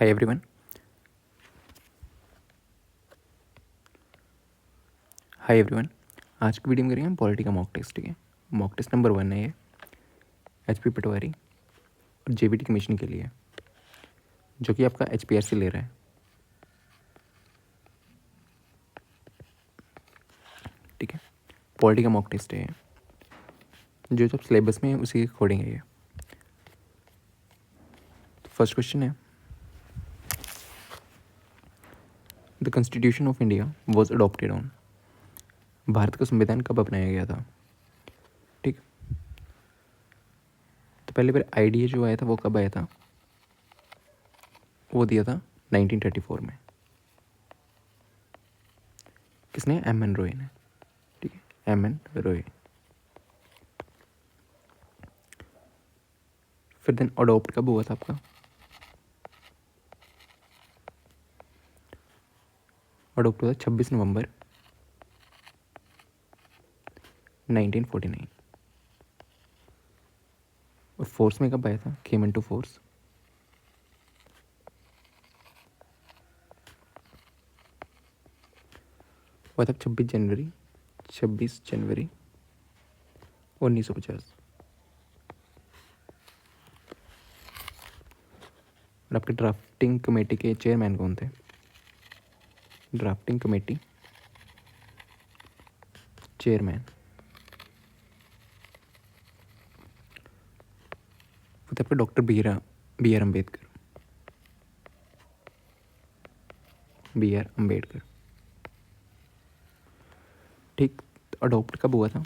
Hi everyone. आज की video में करेंगे हम पॉलिटी का मॉक टेस्ट। ठीक है, मॉक टेस्ट नंबर 1 है ये एचपी पटवारी और जेबीटी कमीशन के लिए, जो कि आपका एचपीआर से ले रहा है। ठीक है, पॉलिटी का मॉक टेस्ट है ये, जो सब सिलेबस में है उसी के अकॉर्डिंग है ये। तो फर्स्ट क्वेश्चन है, the constitution of India was adopted on. Bharat का संविधान कब अपनाया गया था? ठीक, तो पहले बार आईडीए जो आया था वो कब आया था? वो दिया था 1934 में। किसने? एम एन रॉय ने। ठीक है, एम एन रॉय। फिर देन अडॉप्ट कब हुआ था आपका? अडॉप्ट हुआ था 26 नवंबर 1949। और फोर्स में कब आया था? केम इनटू फोर्स हुआ था 26 जनवरी 1950। और आपके ड्राफ्टिंग कमेटी के चेयरमैन कौन थे? ड्राफ्टिंग कमेटी चेयरमैन वो थे आपके डॉक्टर बी आर अम्बेडकर। ठीक, अडॉप्ट कब हुआ था?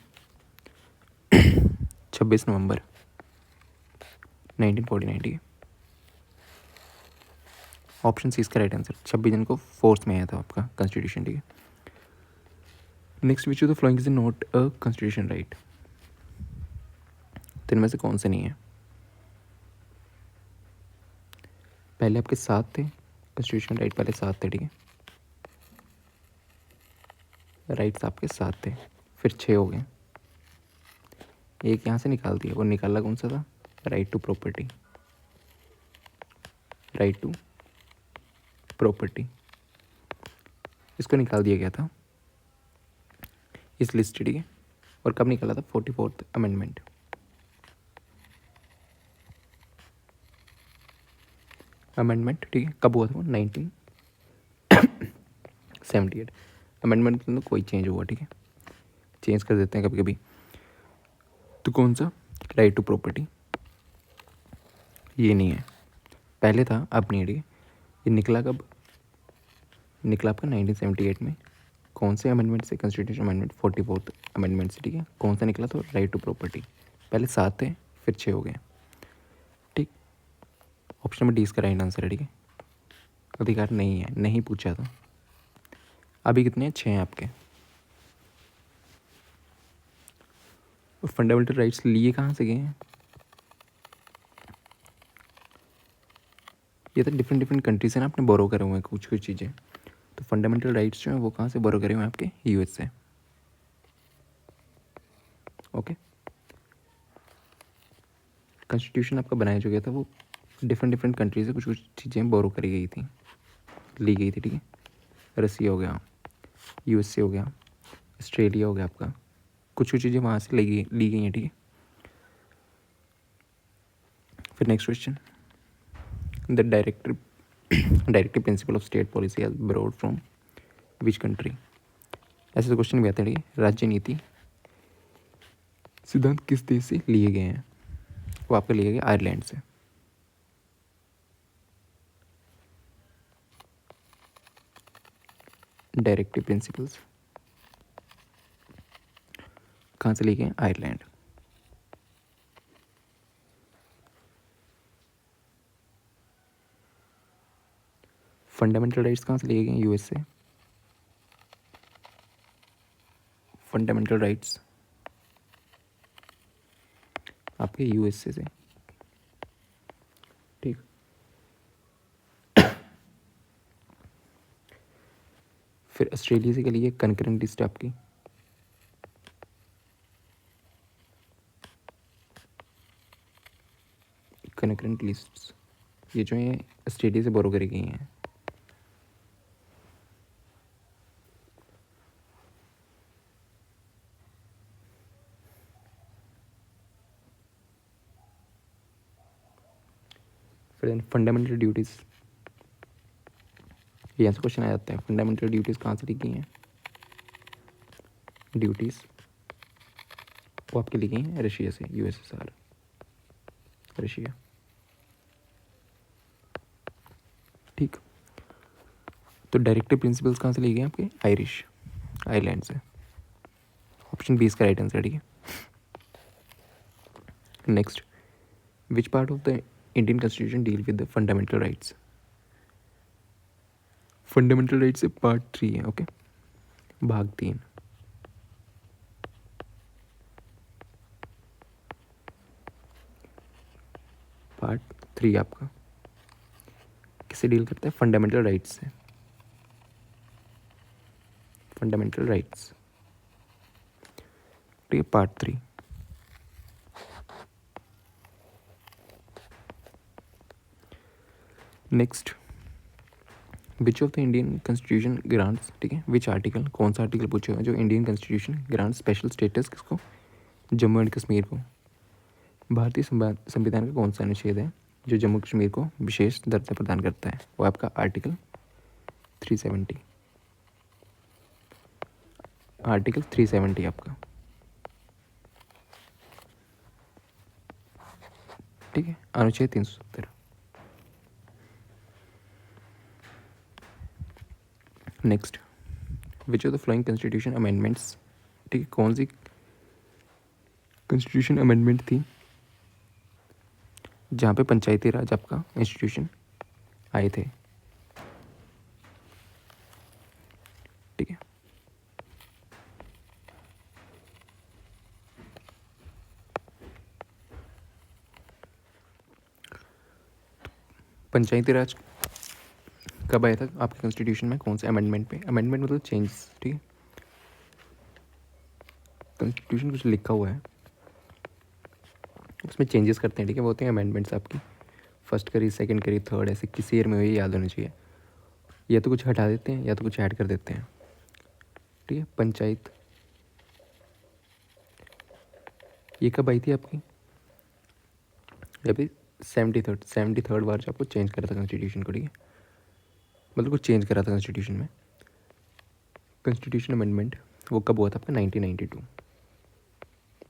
26 नवंबर 1949। ठीक है, ऑप्शन सी इसका राइट आंसर। 26 जन को फोर्स में आया था आपका कॉन्स्टिट्यूशन। ठीक है, next which of the following is not a constitution right. तो इनमें से कौन से नहीं है? पहले आपके 7 थे कॉन्स्टिट्यूशन राइट, पहले 7 थे। ठीक है, राइट्स आपके 7 थे, फिर 6 हो गए, एक यहाँ से निकाल दिया। वो निकाला कौन सा था? Right to property. Right to property, इसको निकाल दिया गया था इस लिस्ट। ठीक है, और कब निकाला था? 44th amendment. ठीक है, कब हुआ था वो? 1978। अमेंडमेंट के अंदर कोई चेंज हुआ। ठीक है, चेंज कर देते हैं कभी कभी। तो कौन सा? राइट टू प्रॉपर्टी ये नहीं है, पहले था अब नहीं है। ठीक है, ये निकला कब? निकला आपका 1978 में। कौन से अमेंडमेंट से? कॉन्स्टिट्यूशन अमेंडमेंट 44th अमेंडमेंट से। ठीक है, कौन सा निकला? तो राइट टू प्रॉपर्टी। पहले 7 थे, फिर 6 हो गए। ठीक, ऑप्शन नंबर डी इसका राइट आंसर है। ठीक है, अधिकार नहीं है, नहीं पूछा था। अभी कितने हैं? 6 हैं आपके। फंडामेंटल राइट्स लिए कहाँ से गए हैं? ये तो डिफरेंट डिफरेंट कंट्री से ना आपने बोरो करे हुए हैं कुछ कुछ चीज़ें। तो फंडामेंटल राइट्स जो हैं वो कहाँ से बोरो करे हुए हैं? आपके यूएस से। ओके, कॉन्स्टिट्यूशन आपका बनाया जो गया था वो डिफरेंट डिफरेंट कंट्री से कुछ कुछ चीज़ें बोरो करी गई थी, ली गई थी। ठीक है, रसिया हो गया, यूएसए हो गया, ऑस्ट्रेलिया हो गया आपका, कुछ कुछ चीज़ें वहाँ से ली गई हैं। ठीक है, फिर next question, the directive principle of state policy has broad from which country. ऐसे तो क्वेश्चन भी आते हैं। ठीक है, राज्य नीति सिद्धांत किस देश से लिए गए हैं? वो आपके लिए गए आयरलैंड से। डायरेक्टिव प्रिंसिपल्स कहाँ से लिए गए? आयरलैंड। फंडामेंटल राइट्स कहाँ से लिए गए? यूएस से। फंडामेंटल राइट्स आपके यूएसए से। ठीक, फिर ऑस्ट्रेलिया से के लिए कनकरेंट लिस्ट आपकी। कनकरेंट लिस्ट्स ये जो है ऑस्ट्रेलिया से बोरो करी गई हैं। फिर फंडामेंटल ड्यूटीज़, यहाँ से क्वेश्चन आ जाता है। फंडामेंटल ड्यूटीज़ कहाँ से लिखी हैं? ड्यूटीज़ वो आपके लिखी हैं रशिया से, यूएसएसआर, रशिया। ठीक, तो डायरेक्टिव प्रिंसिपल्स कहाँ से लिए गए आपके? आयरलैंड से। ऑप्शन बी इसका राइट आंसर, ठीक है। Next, which part of the Indian constitution deal with the fundamental rights? Fundamental rights से पार्ट 3 है, ओके, भाग 3। पार्ट 3 आपका किससे डील करता है? फंडामेंटल राइट्स से। फंडामेंटल राइट्स, ठीक है, part 3। Next, which of the Indian constitution grants, ठीक है, विच आर्टिकल, कौन सा आर्टिकल पूछेगा जो Indian constitution grant special status किसको? जम्मू एंड कश्मीर को। भारतीय संविधान का कौन सा अनुच्छेद है जो जम्मू कश्मीर को विशेष दर्जा प्रदान करता है? वो आपका आर्टिकल 370। आर्टिकल 370 आपका, ठीक है, अनुच्छेद 370। Next, which of the following constitution amendments, ठीक है, कौन सी कॉन्स्टिट्यूशन अमेंडमेंट थी जहाँ पे पंचायती राज आपका इंस्टीट्यूशन आए थे? ठीक है, पंचायती राज कब आया था आपके कॉन्स्टिट्यूशन में? कौन से अमेंडमेंट पे? अमेंडमेंट मतलब चेंज, ठीक है, कॉन्स्टिट्यूशन कुछ लिखा हुआ है उसमें चेंजेस करते हैं, ठीक है, वो होते हैं अमेंडमेंट्स आपकी। फर्स्ट करी, सेकंड करी, थर्ड, ऐसे किसी ईयर में हुई याद होनी चाहिए। या तो कुछ हटा देते हैं या तो कुछ ऐड कर देते हैं, ठीक है। पंचायत ये कब आई थी आपकी? अभी 73rd बार जो आपको चेंज करा था कॉन्स्टिट्यूशन को, ठीक है, मतलब कुछ चेंज करा था कॉन्स्टिट्यूशन में। कॉन्स्टिट्यूशन अमेंडमेंट वो कब हुआ था आपका? 1992,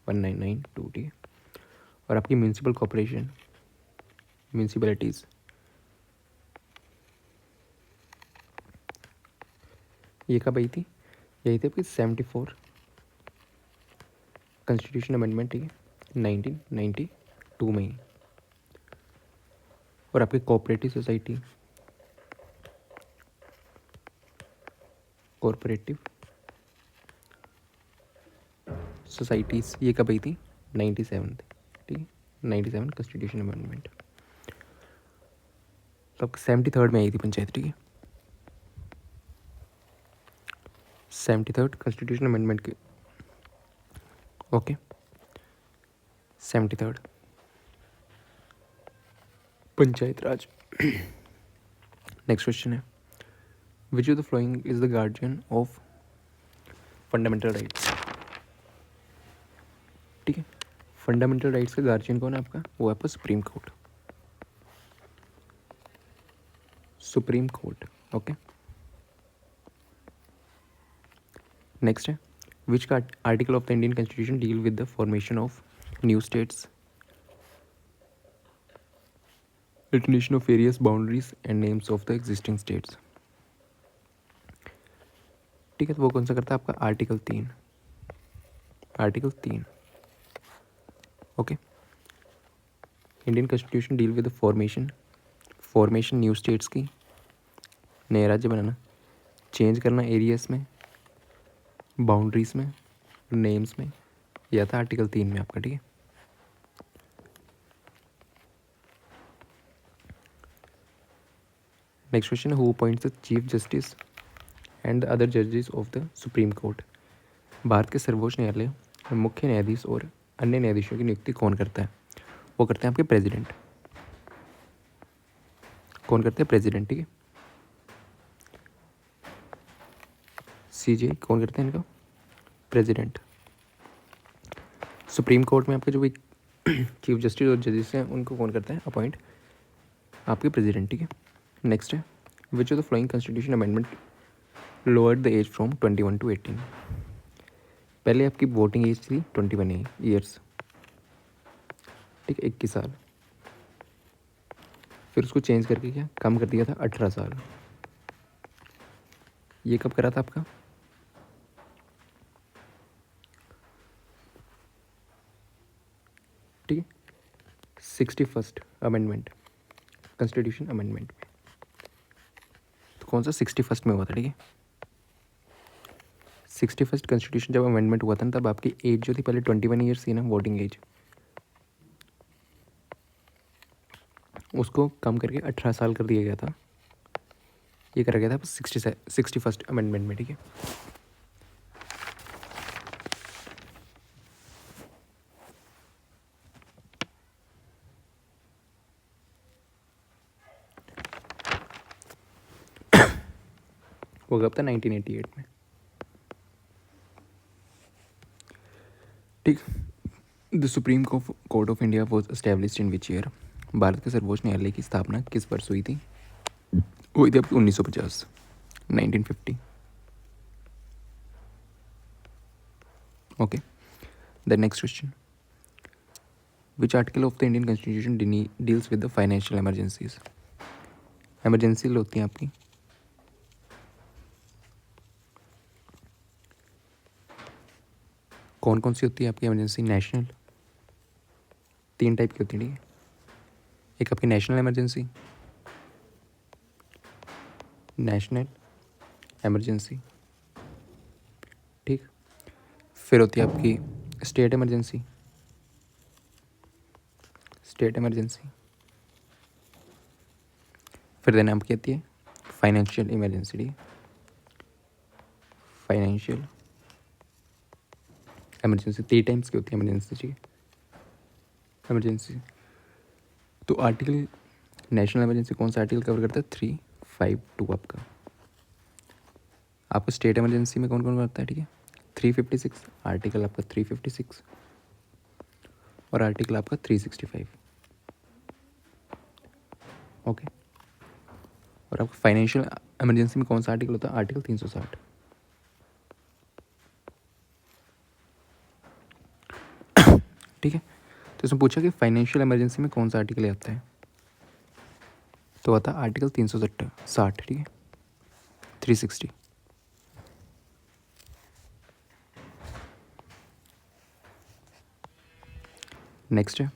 1992, ठीक है। और आपकी म्यूनसिपल कॉर्पोरेशन, म्यूनसिपैलिटीज़, ये कब आई थी? यही थी आपकी 74 कॉन्स्टिट्यूशन अमेंडमेंट, ठीक है, 1992 में ही। और आपकी कोऑपरेटिव सोसाइटी, कॉरपोरेटिव सोसाइटीज़, ये कब आई थी? 97, ठीक है, 97 कॉन्स्टिट्यूशन अमेंडमेंट, तो आपकी 73rd में आई थी पंचायत, ठीक है। 73rd कॉन्स्टिट्यूशन अमेंडमेंट की, ओके, 73rd पंचायत राज। नेक्स्ट क्वेश्चन है, which of the following is the guardian of fundamental rights? ठीक है, फंडामेंटल राइट्स का गार्जियन कौन है आपका? वो है आपका supreme court. Supreme court, okay. Next है, विच का article of the Indian constitution deal with the formation of new states, definition of various boundaries and names of the existing states? ठीक है, तो वो कौन सा करता है आपका? Article 3, article 3, okay. Indian constitution deal with the formation new states की, नए राज्य बनाना, चेंज करना एरियाज में, बाउंड्रीज में, नेम्स में, यह था आर्टिकल 3 में आपका, ठीक है। नेक्स्ट क्वेश्चन है, who appoints the chief justice and the other जजेस of the supreme court? Bharat के सर्वोच्च न्यायालय में मुख्य न्यायाधीश और अन्य न्यायाधीशों की नियुक्ति कौन करता है? वो करते हैं आपके प्रेसिडेंट। कौन करते हैं? प्रेसिडेंट, ठीक है। सीजे कौन करते हैं इनका? प्रेसिडेंट। सुप्रीम कोर्ट में आपके जो भी चीफ जस्टिस और जजेस हैं उनको कौन करता है? अपॉइंट आपके प्रेसिडेंट, ठीक है। नेक्स्ट है, which of the following constitution amendment lowered the age from 21 to 18? पहले आपकी वोटिंग एज थी 21 ईयर्स, ठीक है, 21 साल। फिर उसको चेंज करके क्या कम कर दिया था? 18 साल। ये कब करा था आपका? ठीक है, 61st अमेंडमेंट, कॉन्स्टिट्यूशन अमेंडमेंट में। तो कौन सा? 61st में हुआ था, ठीक है। 61st कॉन्स्टिट्यूशन जब अमेंडमेंट हुआ था ना, तब आपकी एज जो थी पहले 21 ईयर्स थी ना, वोटिंग एज, उसको कम करके 18 साल कर दिया गया था। ये करा गया था 61st अमेंडमेंट में, ठीक है। वो कब था? 1988 में, ठीक। The supreme court of India was established in which year? Bharat के सर्वोच्च न्यायालय की स्थापना किस वर्ष हुई थी? हुई थी आपकी 1950, 1950। Okay, the next question, which article of the Indian constitution deals with the financial emergencies? Emergency होती हैं आपकी कौन कौन सी होती है आपकी इमरजेंसी? नेशनल, 3 टाइप की होती है, ठीक है। एक आपकी नेशनल इमरजेंसी, नेशनल इमरजेंसी, ठीक। फिर होती है आपकी स्टेट इमरजेंसी, स्टेट इमरजेंसी। फिर देन आपकी आती है फाइनेंशियल इमरजेंसी, ठीक है, फाइनेंशियल इमरजेंसी। 3 टाइम्स की होती है इमरजेंसी, ठीक है, इमरजेंसी। तो आर्टिकल नेशनल इमरजेंसी कौन सा आर्टिकल कवर करता है? 352 आपका। आपको स्टेट इमरजेंसी में कौन कौन करता है? ठीक है, 356 आर्टिकल आपका, 356 और आर्टिकल आपका 365। ओके, और आपका फाइनेंशियल इमरजेंसी में कौन सा आर्टिकल होता है? आर्टिकल 360। ठीक है, तो इसमें पूछा कि फाइनेंशियल इमरजेंसी में कौन सा आर्टिकल आता है, तो आता है आर्टिकल 360, ठीक है, 360। नेक्स्ट है,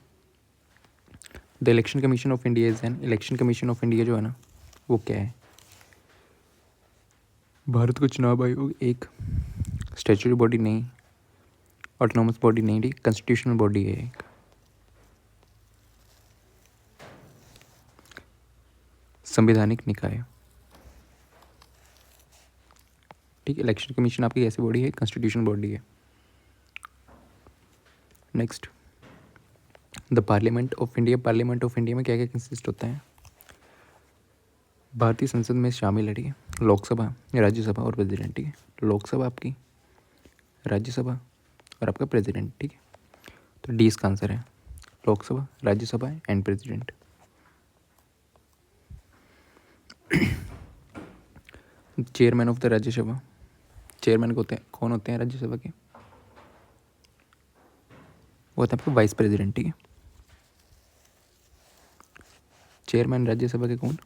the election commission of India is an, election commission of India जो है ना वो क्या है? भारत का चुनाव आयोग एक स्टैट्यूटरी बॉडी नहीं, ऑटोनॉमस बॉडी नहीं, ठीक, कॉन्स्टिट्यूशनल बॉडी है एक। संवैधानिक निकाय, ठीक। इलेक्शन कमीशन आपकी ऐसी बॉडी है, कॉन्स्टिट्यूशनल बॉडी है। Next, the parliament of India, parliament of India में क्या क्या कंसिस्ट होता है? भारतीय संसद में शामिल है, ठीक है, लोकसभा, राज्यसभा और प्रेसिडेंट, ठीक है। लोकसभा आपकी, राज्यसभा और आपका प्रेसिडेंट, ठीक है। तो डी इसका आंसर है, Lok Sabha, Rajya Sabha and president. Chairman of the Rajya Sabha, chairman होते हैं, कौन होते हैं राज्यसभा के? वो होता है आपका वाइस प्रेसिडेंट, ठीक है। चेयरमैन राज्यसभा के कौन?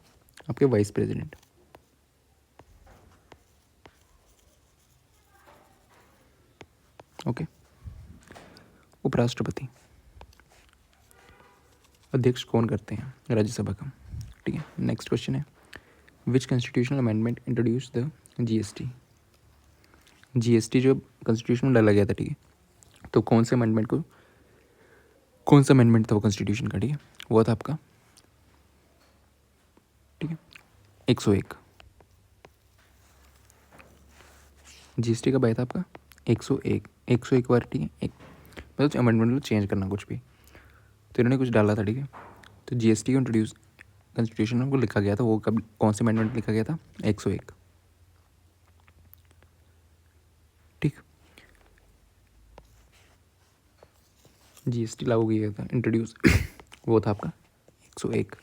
आपके वाइस प्रेसिडेंट। ओके, उपराष्ट्रपति, अध्यक्ष कौन करते हैं राज्यसभा का, ठीक है। नेक्स्ट क्वेश्चन है, which constitutional amendment introduce the GST? GST जो कॉन्स्टिट्यूशन में डाला गया था, ठीक है, तो कौन से अमेंडमेंट को, कौन सा अमेंडमेंट था वो कॉन्स्टिट्यूशन का, ठीक है, वो था आपका, ठीक है, 101। जीएसटी कब आया था आपका? 101, 101 बार, ठीक है। एक मतलब अमेंडमेंट चेंज करना कुछ भी, तो इन्होंने कुछ डाला था, ठीक है। तो जीएसटी को इंट्रोड्यूस कॉन्स्टिट्यूशन में को लिखा गया था वो कब कौन से अमेंडमेंट लिखा गया था? 101। ठीक। जीएसटी लागू किया था, इंट्रोड्यूस वो था आपका 101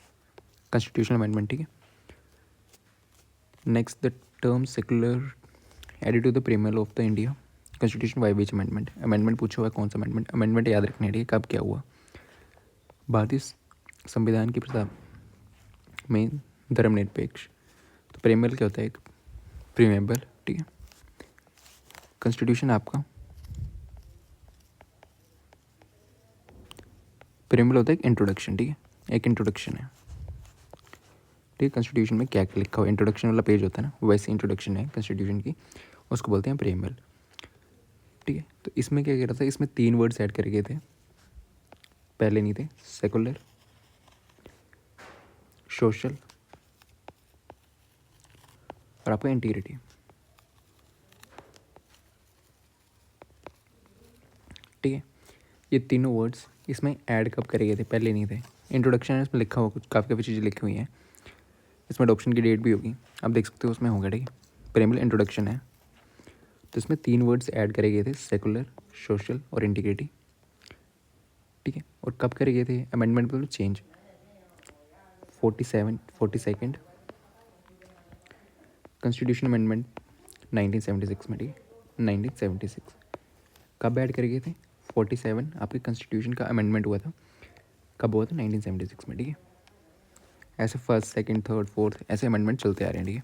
कॉन्स्टिट्यूशनल अमेंडमेंट। ठीक है। Next, the term secular added to the preamble of the India constitution by which amendment? Amendment पूछा हुआ है, कौन सा अमेंडमेंट? अमेंडमेंट याद रखने है, कब क्या हुआ। भारतीय संविधान की प्रस्ताव में धर्मनिरपेक्ष, तो प्रीमियर क्या होता है? एक प्रीमेबल। ठीक है। कॉन्स्टिट्यूशन आपका प्रीमेबल होता है एक इंट्रोडक्शन। ठीक है, एक इंट्रोडक्शन है। ठीक है, कॉन्स्टिट्यूशन में क्या क्या लिखा हुआ, इंट्रोडक्शन वाला पेज होता है ना, वैसे इंट्रोडक्शन है कॉन्स्टिट्यूशन की, उसको बोलते हैं प्रीमेबल। ठीक है। तो इसमें क्या कह रहा था, इसमें 3 वर्ड्स ऐड करे गए थे, पहले नहीं थे, सेकुलर, सोशल और आपका इंटीग्रिटी। ठीक है, ये तीनों वर्ड्स इसमें ऐड कब करे गए थे? पहले नहीं थे। इंट्रोडक्शन है, इसमें लिखा हुआ कुछ काफ़ी काफ़ी चीज़ें लिखी हुई हैं, इसमें अडॉप्शन की डेट भी होगी, आप देख सकते हो उसमें होगा। ठीक है, प्रीमेबल इंट्रोडक्शन है, तो इसमें 3 वर्ड्स ऐड करे गए थे, सेकुलर, सोशल और इंटीग्रिटी। ठीक है, और कब करे गए थे? अमेंडमेंट मतलब चेंज 42nd कॉन्स्टिट्यूशन अमेंडमेंट 1976 में। ठीक है, 1976 कब ऐड करे गए थे? 47 आपके कॉन्स्टिट्यूशन का अमेंडमेंट हुआ था, कब हुआ था? 1976 में। ठीक है, ऐसे फर्स्ट, सेकंड, थर्ड, फोर्थ ऐसे अमेंडमेंट चलते आ रहे हैं। ठीक है,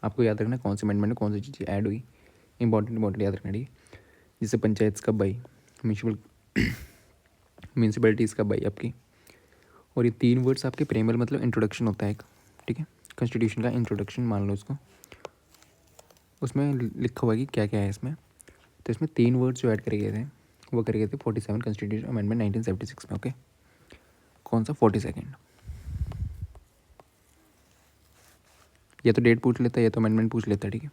आपको याद रखना कौन से अमेंडमेंट में कौन सी चीज़ें ऐड हुई, इंपॉर्टेंट याद रखना। ठीक है, जिससे पंचायत कब आई, म्यूनसिपैलिटीज़ कब आई आपकी, और ये 3 वर्ड्स आपके प्रीमेबल मतलब इंट्रोडक्शन होता है एक। ठीक है, कॉन्स्टिट्यूशन का इंट्रोडक्शन मान लो उसको, उसमें लिखा हुआ है कि क्या क्या है इसमें। तो इसमें 3 वर्ड्स जो ऐड करे गए थे वो करे गए थे 47 कॉन्स्टिट्यूशन अमेंडमेंट 1976 में। ओके, कौन सा? 42nd। या तो डेट पूछ लेता है या तो अमेंडमेंट पूछ लेता है। ठीक है,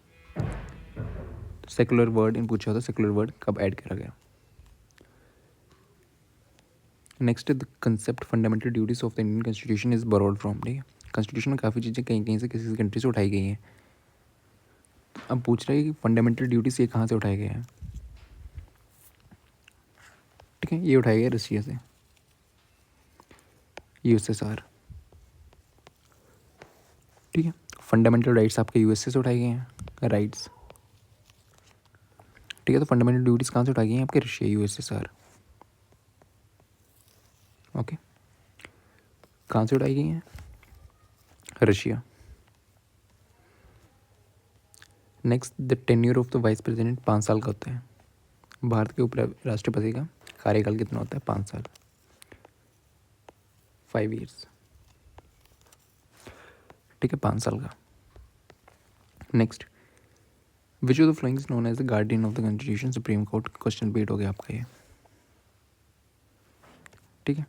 तो सेकुलर वर्ड इन पूछा होता, सेकुलर वर्ड कब ऐड करा गया। Next, the concept fundamental duties of the Indian constitution is borrowed from. ठीक है, कॉन्स्टिट्यूशन में काफ़ी चीज़ें कहीं कहीं से किसी कंट्री से उठाई गई हैं। अब पूछ रहे हैं कि फंडामेंटल ड्यूटीज ये कहाँ से उठाए गए हैं। ठीक है, ये उठाए गए रशिया से, यूएसएसआर। ठीक है, फंडामेंटल राइट्स आपके यूएसए से उठाए गए हैं, राइट्स। ठीक है, तो फंडामेंटल ड्यूटीज कहाँ से उठाई गई हैं? आपके रशिया, यूएसएसआर। ओके, कहाँ से उठाई गई हैं? Russia. Next, the tenure of the vice president 5 साल का होता है। भारत के उप राष्ट्रपति का कार्यकाल कितना होता है? 5 साल, 5 ईयर्स। ठीक है, 5 साल का। Next, which of the following is known as the guardian of the constitution supreme court. Question repeat हो गया आपका ये। ठीक है,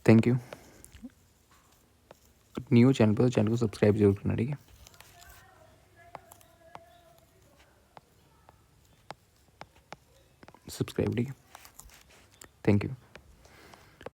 थैंक यू। न्यू चैनल पर, चैनल को सब्सक्राइब जरूर करना। ठीक है, सब्सक्राइब। ठीक है।